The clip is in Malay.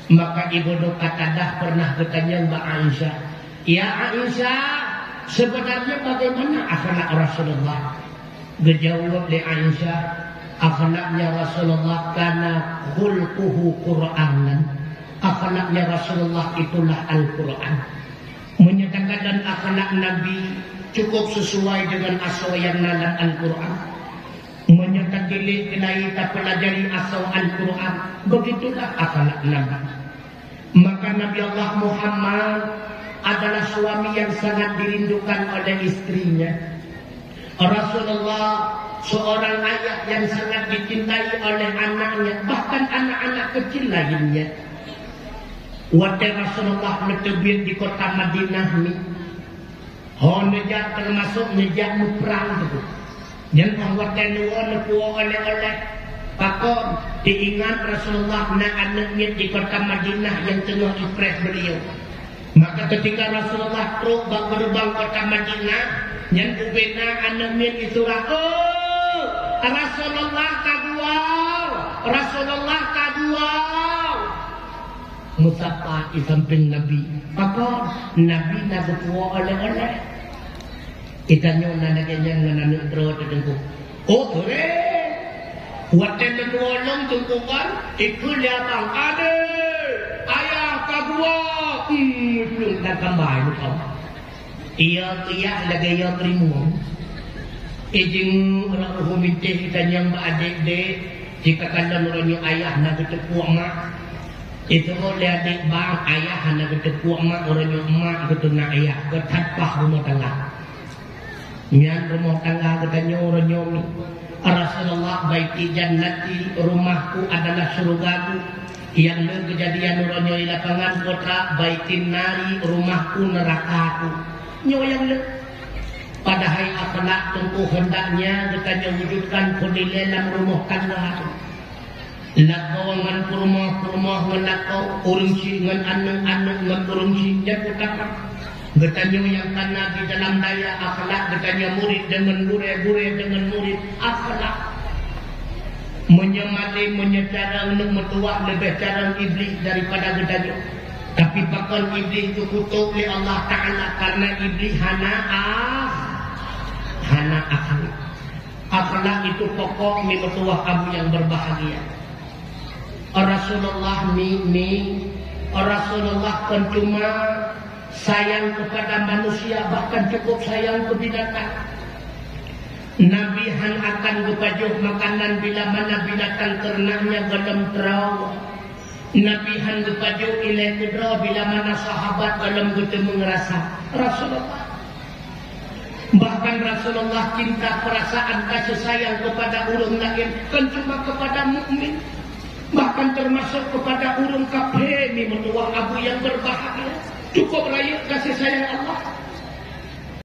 Maka Ibnu Qatadah pernah bertanya Mbak Aisyah, "Ya Aisyah, sebenarnya bagaimana akhlak Rasulullah?" Dijawab oleh Aisyah, "Akhlaknya Rasulullah kana khulquhu Qur'anan." Akhlaknya Rasulullah itulah Al-Quran. Menyatakan akhlak Nabi cukup sesuai dengan asal yang dalam Al-Quran. Menyatakan kita pelajari asal Al-Quran. Begitulah akhlak Nabi. Maka Nabi Allah Muhammad adalah suami yang sangat dirindukan oleh istrinya. Rasulullah seorang ayah yang sangat dicintai oleh anaknya, bahkan anak-anak kecil lainnya. Waktu Rasulullah netebir di kota Madinah ni, nejak termasuk nejak perang itu. Jangan waktu nuwa nepuwa oleh-oleh. Pakor diingat Rasulullah nak anaknya di kota Madinah yang tengah impress beliau. Maka ketika Rasulullah teruk gerbang kota Madinah, yang ubena anaknya disurah, "Oh, Rasulullah kaduau, Rasulullah kaduau." Musafah di samping Nabi. Pakor Nabi nak berpuak oleh-oleh. Kita nyona naganya ngananuk terus terdengu. Oh, boleh. Waktu menolong tungkukan, itu dia bang, "Ade, ayah kadua." Belum dah kembali kau. Ia lagi ia terima. Ijing orang komite kita yang adik-adik, jika kalian orangnya ayah nak bertepuk mak, itu oleh adik bang ayah nak bertepuk mak, orangnya emak betul nak ayah bertapah rumah tangga. Yang rumah tangga katanya orangnya Rasulullah baiti jannati, rumahku adalah surgaku. Yang lain kejadian orangnya di lapangan kota baitin nari, rumahku nerakaku. Yang lain padahal akhlak tentu hendaknya katanya wujudkan penilaian dalam rumah tangga. Lakau dengan rumah ngelakau urungsi dengan anak-anak dengan urungsi dia kutakan. Katanya yang tanah di dalam daya akhlak, katanya murid dengan murid dengan murid akhlak. Menyemati menyecara untuk metuak lebih cara iblis daripada katanya. Tapi bahkan iblis itu kutuk oleh Allah Ta'ala karena iblis hana akhlak. Akhlak itu pokok ni metuak kamu yang berbahagia. Rasulullah Rasulullah kan cuma sayang kepada manusia, bahkan cukup sayang ke binatang. Nabi han akan berpajuh makanan bila mana binatang ternaknya dalam terau. Nabi han berpajuh ilai kudra bila mana sahabat dalam bertemu ngerasa. Rasulullah bahkan Rasulullah cinta perasaan kasih sayang kepada orang lain kan cuma kepada mukmin. Bahkan termasuk kepada orang kafir ni menuang abu yang berbahagia. Cukup raya kasih sayang Allah.